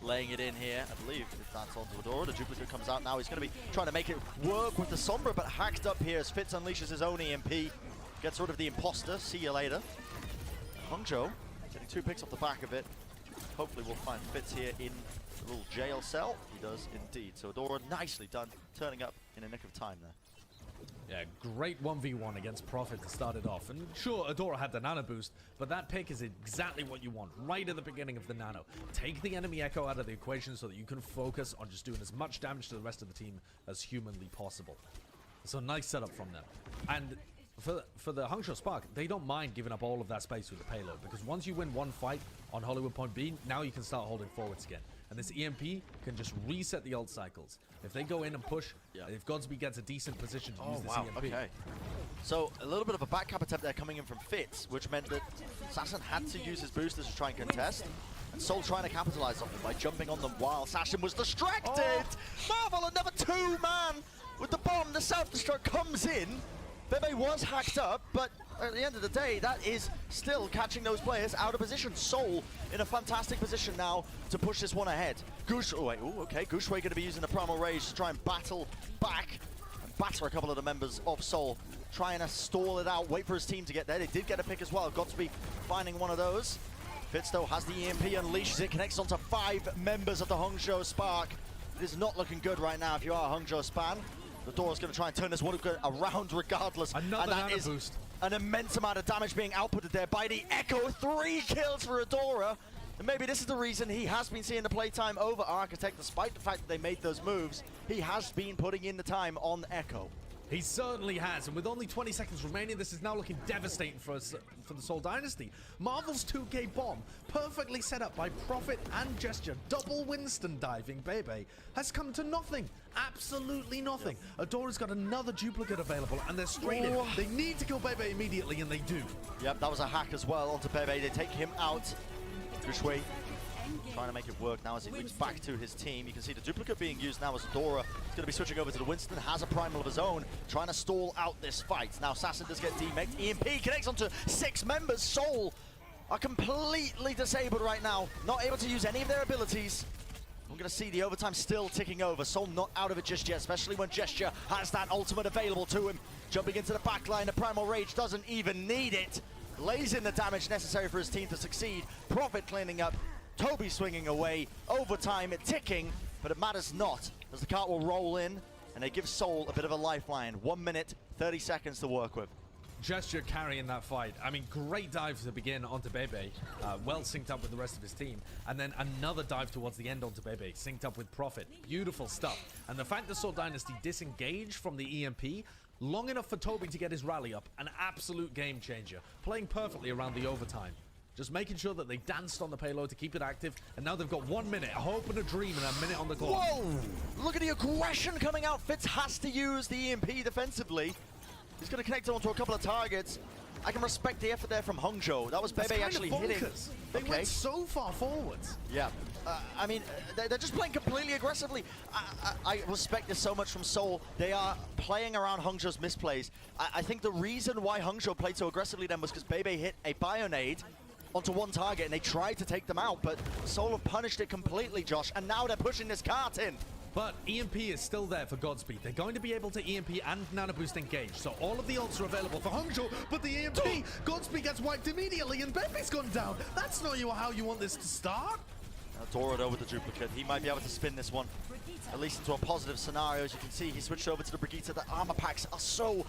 Laying it in here, I believe that's onto Adora. The duplicate comes out now. He's going to be trying to make it work with the Sombra, but hacked up here as Fitz unleashes his own EMP. Gets rid of the imposter. See you later. Hangzhou getting 2 picks off the back of it. Hopefully we'll find Fitz here in a little jail cell. He does indeed. So Adora, nicely done, turning up in a nick of time there. Yeah, great 1v1 against Profit to start it off. And sure, Adora had the Nano Boost, but that pick is exactly what you want right at the beginning of the Nano. Take the enemy Echo out of the equation so that you can focus on just doing as much damage to the rest of the team as humanly possible. So nice setup from them. And for the Hangzhou Spark, they don't mind giving up all of that space with the payload, because once you win one fight on Hollywood Point B, now you can start holding forwards again. And this EMP can just reset the ult cycles. If they go in and push, if Godsby gets a decent position to use this EMP. Okay. So a little bit of a back cap attempt there coming in from Fitz, which meant that Assassin had to use his boosters to try and contest. And Seoul trying to capitalize on them by jumping on them while Assassin was distracted. Marvel, another 2-man with the bomb. The self-destruct comes in. Bebe was hacked up, but at the end of the day, that is still catching those players out of position. Soul in a fantastic position now to push this one ahead. Gushway going to be using the Primal Rage to try and battle back and batter a couple of the members of Soul. Trying to stall it out, wait for his team to get there. They did get a pick as well. Got to be finding one of those. Fitz though has the EMP, unleashes it, connects onto 5 members of the Hangzhou Spark. It is not looking good right now if you are a Hangzhou Span. The Dora's going to try and turn this one around regardless. Another and that is boost. An immense amount of damage being outputted there by the Echo. 3 kills for Adora. And maybe this is the reason he has been seeing the playtime over Architect, despite the fact that they made those moves. He has been putting in the time on Echo. He certainly has, and with only 20 seconds remaining, this is now looking devastating for the Soul Dynasty. Marvel's 2K bomb, perfectly set up by Prophet and Gesture, double Winston diving Bebe, has come to nothing. Absolutely nothing. Yep. Adora's got another duplicate available, and they're straight in. They need to kill Bebe immediately, and they do. Yep, that was a hack as well onto Bebe. They take him out. Gushwei trying to make it work now as he loops back to his team. You can see the duplicate being used now as Adora is going to be switching over to the Winston, has a primal of his own, trying to stall out this fight. Now Assassin does get demeked. EMP connects onto 6 members. Soul are completely disabled right now, not able to use any of their abilities. We're going to see the overtime still ticking over. Soul not out of it just yet, especially when Gesture has that ultimate available to him. Jumping into the backline, the Primal Rage doesn't even need it. Lays in the damage necessary for his team to succeed. Prophet cleaning up. Toby swinging away, overtime ticking, but it matters not as the cart will roll in and they give Soul a bit of a lifeline. 1 minute, 30 seconds to work with. Gesture carrying that fight. I mean, great dive to begin onto Bebe, well synced up with the rest of his team, and then another dive towards the end onto Bebe, synced up with Prophet. Beautiful stuff. And the fact that Soul Dynasty disengaged from the EMP long enough for Toby to get his rally up, an absolute game changer, playing perfectly around the overtime. Just making sure that they danced on the payload to keep it active, and now they've got 1 minute, a hope and a dream, and a minute on the clock. Whoa! Look at the aggression coming out. Fitz has to use the EMP defensively. He's going to connect onto a couple of targets. I can respect the effort there from Hangzhou. That was Bebe actually hitting. They went so far forwards. Yeah. I mean, they're just playing completely aggressively. I respect this so much from Soul. They are playing around Hangzhou's misplays. I think the reason why Hangzhou played so aggressively then was because Bebe hit a Bionade onto one target and they tried to take them out, but Soul have punished it completely, Josh, and now they're pushing this cart in. But EMP is still there for Godspeed. They're going to be able to EMP and Nano Boost engage, so all of the ults are available for Hangzhou, but the EMP, Godspeed gets wiped immediately and Bebe's gone down. That's not how you want this to start. Dorado with the duplicate. He might be able to spin this one, at least into a positive scenario. As you can see, he switched over to the Brigitte. The armor packs are so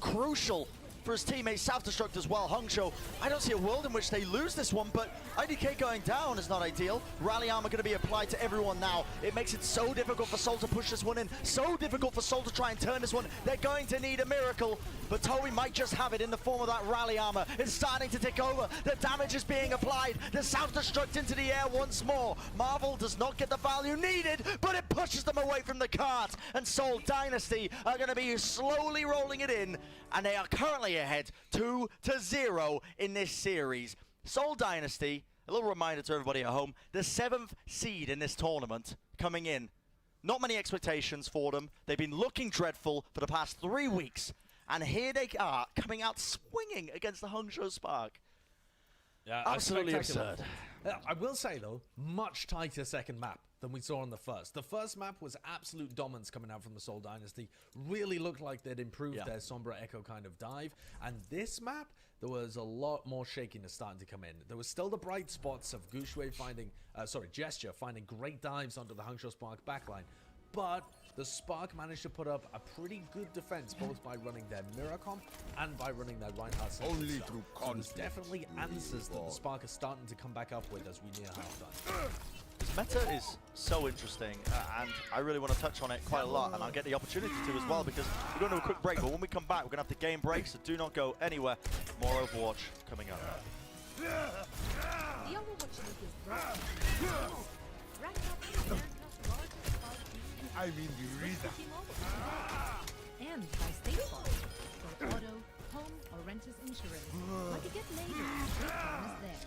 crucial for his teammates. Self-destruct as well. Hangzhou, I don't see a world in which they lose this one, but IDK going down is not ideal. Rally armor going to be applied to everyone now. It makes it so difficult for Soul to push this one in, so difficult for Soul to try and turn this one. They're going to need a miracle, but Toby might just have it in the form of that rally armor. It's starting to tick over. The damage is being applied. The self-destruct into the air once more. Marvel does not get the value needed, but it pushes them away from the cart, and Soul Dynasty are going to be slowly rolling it in, and they are currently ahead 2-0 in this series. Soul Dynasty, a little reminder to everybody at home, the 7th seed in this tournament coming in. Not many expectations for them. They've been looking dreadful for the past 3 weeks, and here they are coming out swinging against the Hangzhou Spark. Yeah, absolutely absurd. I will say though, much tighter second map than we saw on the first. The first map was absolute dominance coming out from the Soul Dynasty. Really looked like they'd improved their Sombra Echo kind of dive. And this map, there was a lot more shakiness starting to come in. There was still the bright spots of Gushwei finding, Gesture finding great dives onto the Hangzhou Spark backline. But the Spark managed to put up a pretty good defense, both by running their Mirror Comp and by running their Reinhardt. Only through conflict. So there's definitely answers that the Spark is starting to come back up with as we near halftime. This meta is so interesting, and I really want to touch on it quite a lot, and I'll get the opportunity to as well, because we're going to do a quick break, but when we come back, we're going to have the game break, so do not go anywhere. More Overwatch coming up. The Overwatch League is broken. Ranked up is America's largest Spark team, I mean, you read that. and by State Farm for auto, home, or renters insurance. What you get later, State Farm is there.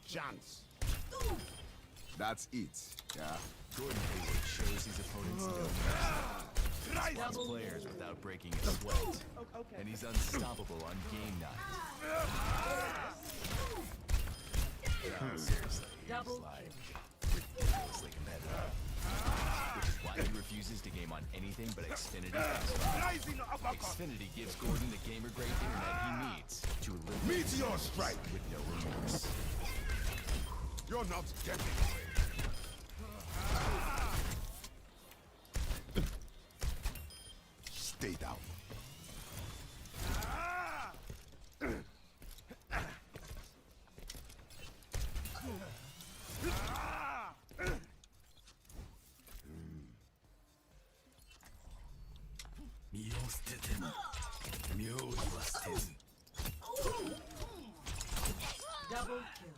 chance. That's it, yeah? Gordon Hayward shows his opponents no mercy. He spots players without breaking a sweat. And he's unstoppable on game night. No, seriously, he's like ridiculously competitive. Which is why he refuses to game on anything but Xfinity. Xfinity gives Gordon the gamer-grade internet he needs to eliminate Meteor Strike with no remorse. You're not getting away. Stay down. Double kill.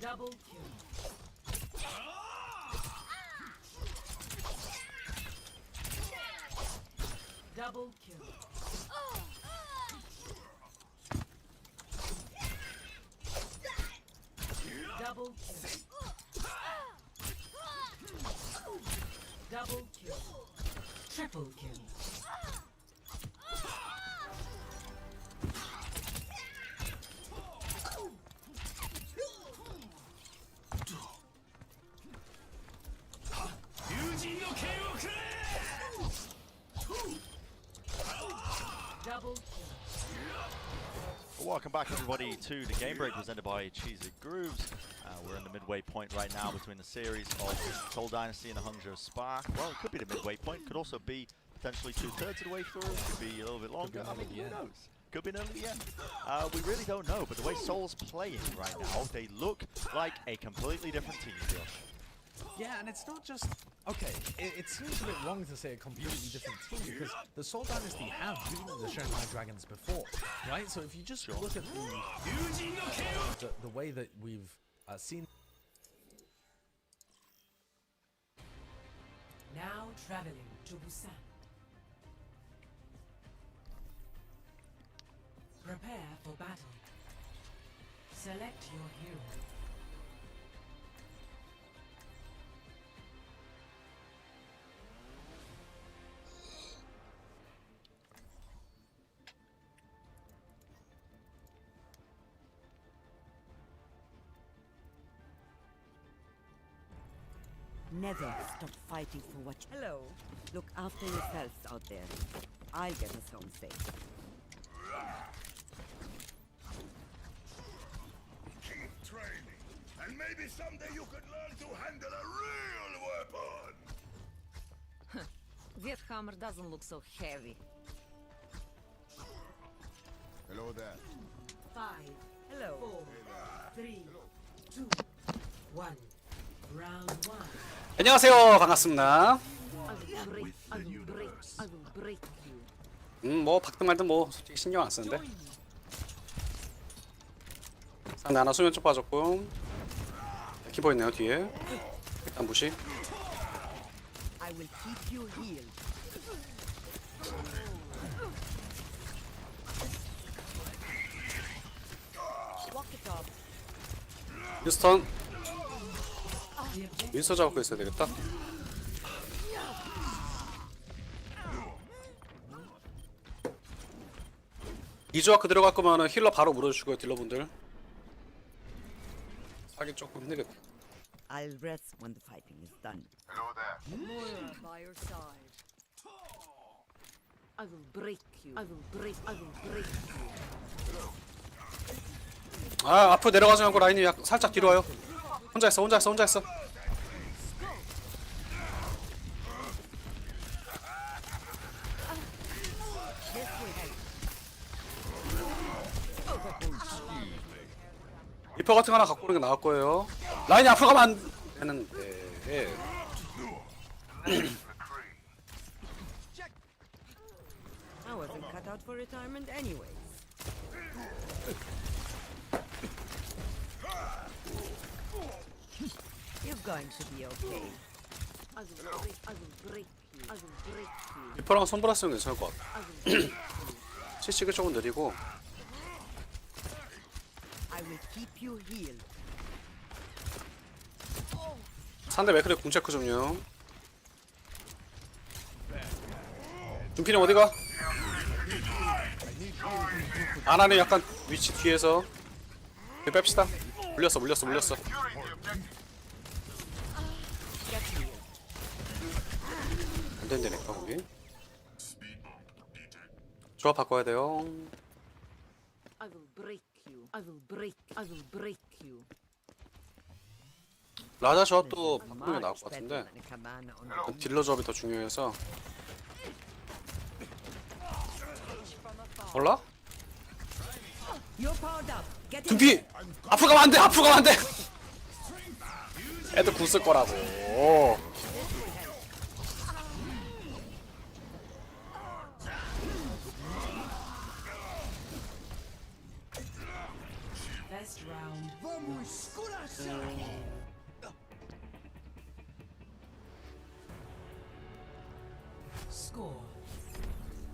Double kill. Double kill. Double kill. Double kill. Triple kill. Double kill. Welcome back, everybody, to the game break presented by Cheesy Grooves. We're in the midway point right now between the series of Seoul Dynasty and the Hangzhou Spark. Well, it could be the midway point, could also be potentially 2/3 of the way through, could be a little bit longer. I mean, who knows? Could be nearly the end. We really don't know, but the way Seoul's playing right now, they look like a completely different team, Josh. Yeah, and it's not just... Okay, it seems a bit wrong to say a completely different team, because the Seoul Dynasty have beaten the Shanghai Dragons before, right? So if you just look at the way that we've seen... Now traveling to Busan. Prepare for battle. Select your hero. Never stop fighting for what you... Hello. Look after yourselves out there. I'll get us home safe. Keep training, and maybe someday you could learn to handle a real weapon. That hammer doesn't look so heavy. Hello there. 5, Hello. 4, 3, 2, 1. Round 1. 안녕하세요. 반갑습니다. I will break you. 뭐 박든 말든 뭐 솔직히 신경 안 쓰는데. 상대 하나 수면 쪽 빠졌고. 키보 있네요 뒤에. 일단 무시. I will keep you healed. Walk it off. 휴스턴. 윈서 잡고 있어야 되겠다. 이주아크 들어갈 거면은 힐러 바로 물어주시고요 딜러분들. 사기 조금 힘들겠다. I'll rest when the fighting is done. Hello there. Moira by your side. I will break you. I will break you. 아 앞으로 내려가지 않고 라인이 살짝 뒤로 와요. 혼자 했어. 리퍼 같은 거 하나 갖고 오는 게 나을 거예요. 라인이 앞으로 가면 안 되는데. I wasn't cut out for retirement anyways. You're going to be okay. I will break you. 리퍼랑 손브라스는 괜찮을 것 같아. CC가 조금 느리고. I will keep you healed. 상대 맥크리 궁 체크 좀요. 준피는 어디가? 아나는 약간 위치 뒤에서. 뺍시다. 물렸어. 안 된다니까 거기. 조합 바꿔야 돼요. I will break you. I will break you. 라자 조합도 바꾸는 게 나을 것 같은데 딜러 조합이 더 중요해서. 몰라? 둠피! 앞으로 가면 안돼! 애들 궁 쓸 거라고.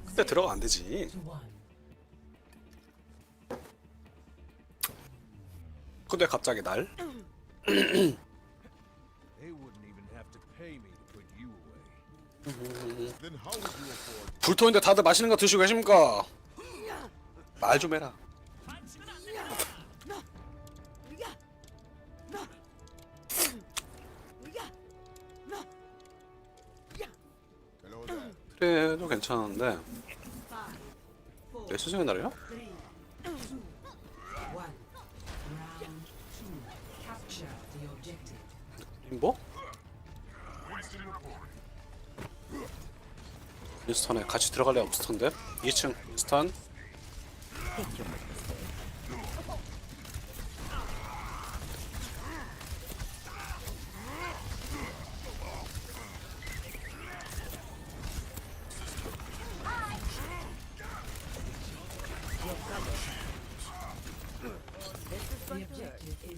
그때 들어가 안 되지. 근데 갑자기 날? They wouldn't even have to pay me to put you away. Then how would you afford? 불토인데 다들 맛있는 거 드시고 계십니까? 말 좀 해라. 그래도 괜찮은데 왜 수정의 날이야? 림보? 윈스턴에 같이 들어갈 리 없을 텐데. 2층 윈스턴.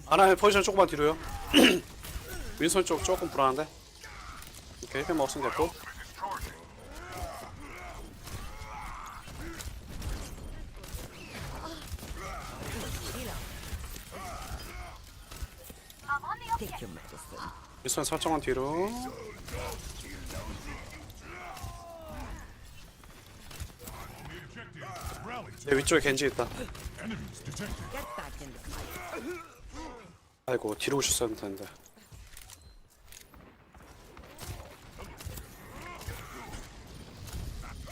하나의 포지션 조금만 뒤로요. 윈스턴 쪽 조금 불안한데. 오케이, 힐 먹었으면 됐고. 윈스턴 설정한 뒤로. 내 위쪽에 겐지 있다. 아이고, 뒤로 오셨어야 했는데.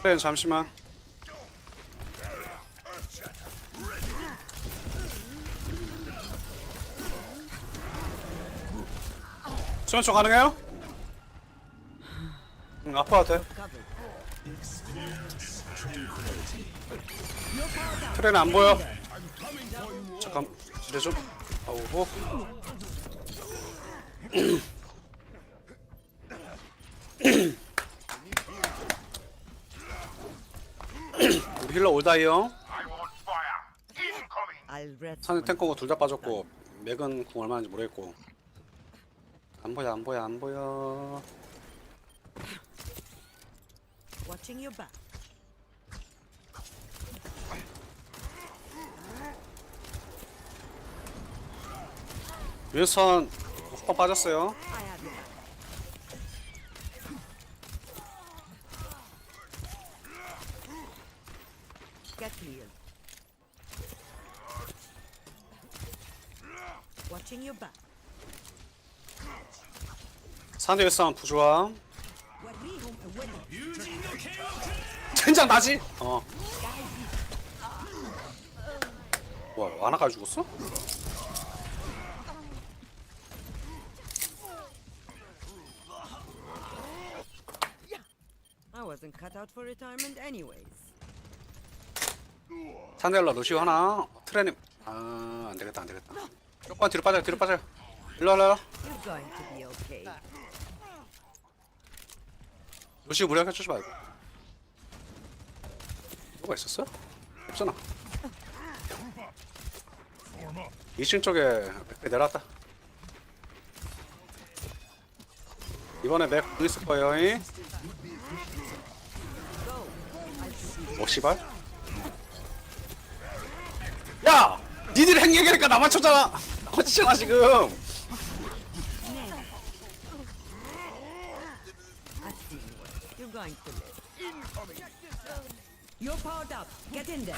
그래, 잠시만. 수면총 가능해요? 응, 아파도 돼. 트레는 안 보여. 잠깐, 이래 좀. 아우고. 우리 힐러 올다이요. 산에 탱커가 둘 다 빠졌고 맥은 공 얼마인지 모르겠고. 안 보여. Watching your back. 윈스턴 훅방 빠졌어요. Get clear. Watching your back. 상대 윈스턴 부조화. 젠장 나지? 와, 아나가 죽었어? I wasn't cut out for retirement anyways. 상대 힐러 루시오 하나. 트레님. 안 되겠다. 조금만 뒤로 빠져요. 일로 와. You're going to be okay. 루시오 무리하게 쫓지 말고. 뭐가 있었어? 없잖아. 2층 쪽에 맥 내려왔다. 이번에 맥 있을 거예요. 오 씨발. 형 얘기하니까 나만 쳤잖아. 거치잖아 지금. You're going to live. You're powered up. Get in there.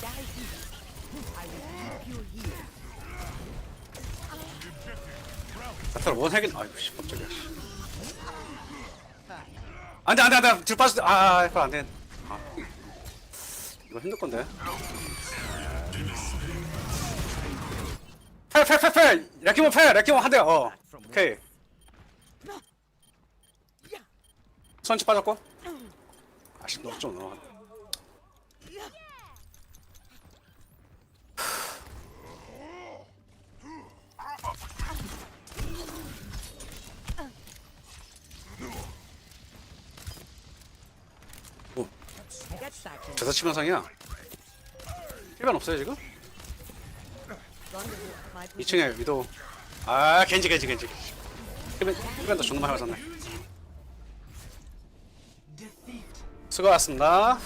Die here. I will keep you here. 사탈 원핵인 아이고 씨 깜짝이야. 안돼 뒤로 빠졌어. 아 이거 안돼. 아. 이거 힘들 건데. 패 레키몬 한 대. 오케이. 선치 빠졌고. 아씨 너 좀 넘어가. 오. 제사 치명상이야. 일반 없어요 지금? 2층에 위도. 아 겐지. 일반도 존나 많이 맞았네. 수고하셨습니다.